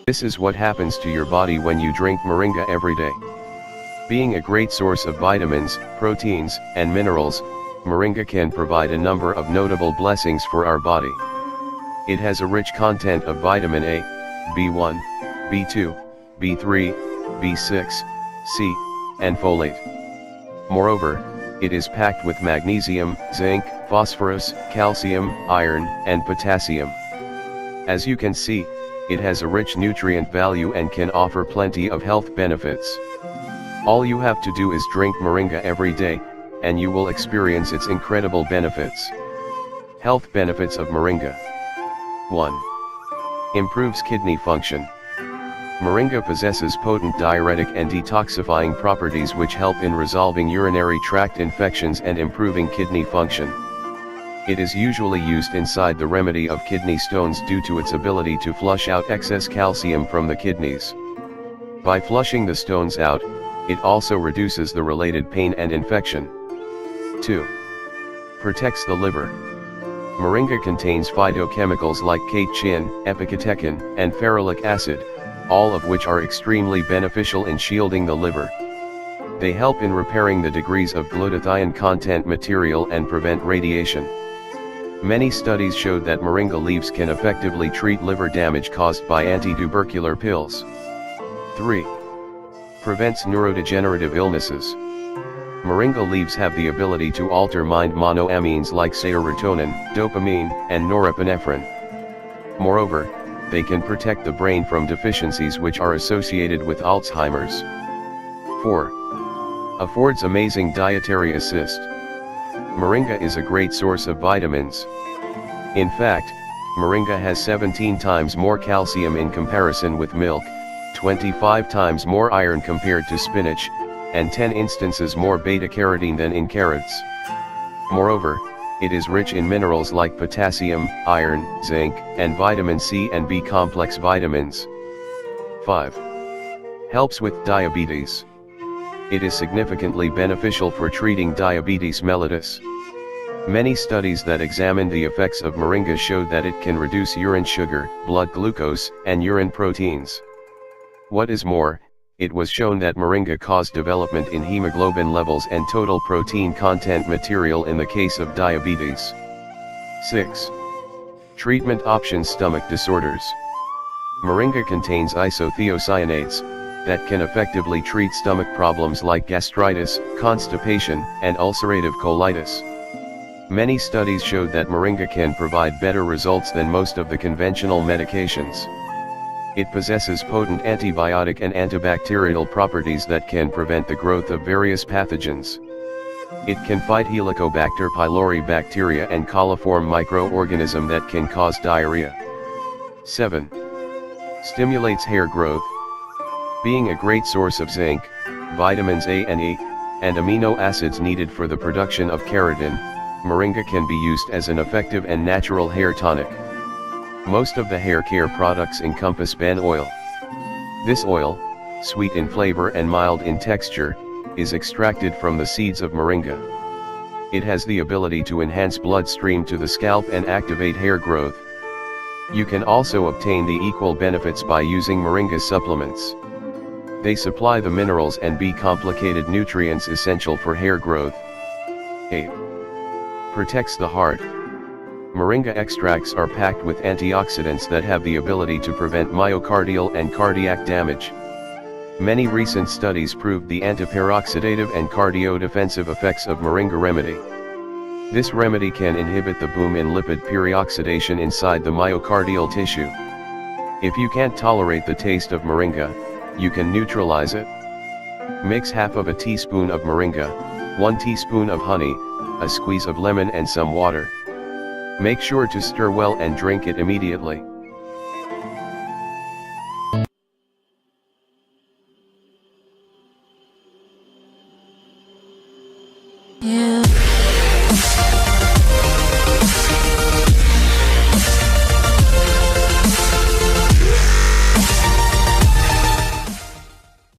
This is what happens to your body when you drink Moringa every day. Being a great source of vitamins, proteins, and minerals, Moringa can provide a number of notable blessings for our body. It has a rich content of vitamin A, B1, B2, B3, B6, C, and folate. Moreover, it is packed with magnesium, zinc, phosphorus, calcium, iron, and potassium. As you can see, it has a rich nutrient value and can offer plenty of health benefits. All you have to do is drink Moringa every day, and you will experience its incredible benefits. Health benefits of Moringa. 1. Improves kidney function. Moringa possesses potent diuretic and detoxifying properties which help in resolving urinary tract infections and improving kidney function. It is usually used inside the remedy of kidney stones due to its ability to flush out excess calcium from the kidneys. By flushing the stones out, it also reduces the related pain and infection. 2. Protects the liver. Moringa contains phytochemicals like catechin, epicatechin, and ferulic acid, all of which are extremely beneficial in shielding the liver. They help in repairing the degrees of glutathione content material and prevent radiation. Many studies showed that Moringa leaves can effectively treat liver damage caused by anti-tubercular pills. 3. Prevents neurodegenerative illnesses. Moringa leaves have the ability to alter mind monoamines like serotonin, dopamine, and norepinephrine. Moreover, they can protect the brain from deficiencies which are associated with Alzheimer's. 4. Affords amazing dietary assist. Moringa is a great source of vitamins. In fact, Moringa has 17 times more calcium in comparison with milk, 25 times more iron compared to spinach, and 10 instances more beta-carotene than in carrots. Moreover, it is rich in minerals like potassium, iron, zinc, and vitamin C and B complex vitamins. 5. Helps with diabetes. It is significantly beneficial for treating diabetes mellitus. Many studies that examined the effects of Moringa showed that it can reduce urine sugar, blood glucose, and urine proteins. What is more, it was shown that Moringa caused development in hemoglobin levels and total protein content material in the case of diabetes. 6. Treatment options: stomach disorders. Moringa contains isothiocyanates that can effectively treat stomach problems like gastritis, constipation, and ulcerative colitis. Many studies showed that Moringa can provide better results than most of the conventional medications. It possesses potent antibiotic and antibacterial properties that can prevent the growth of various pathogens. It can fight Helicobacter pylori bacteria and coliform microorganism that can cause diarrhea. 7. Stimulates hair growth. Being a great source of zinc, vitamins A and E, and amino acids needed for the production of keratin, Moringa can be used as an effective and natural hair tonic. Most of the hair care products encompass ban oil. This oil, sweet in flavor and mild in texture, is extracted from the seeds of Moringa. It has the ability to enhance bloodstream to the scalp and activate hair growth. You can also obtain the equal benefits by using Moringa supplements. They supply the minerals and B-complicated nutrients essential for hair growth. 8. Protects the heart. Moringa extracts are packed with antioxidants that have the ability to prevent myocardial and cardiac damage. Many recent studies proved the antiperoxidative and cardiodefensive effects of Moringa remedy. This remedy can inhibit the boom in lipid peroxidation inside the myocardial tissue. If you can't tolerate the taste of Moringa, you can neutralize it. Mix half of a teaspoon of Moringa, 1 teaspoon of honey, a squeeze of lemon and some water. Make sure to stir well and drink it immediately.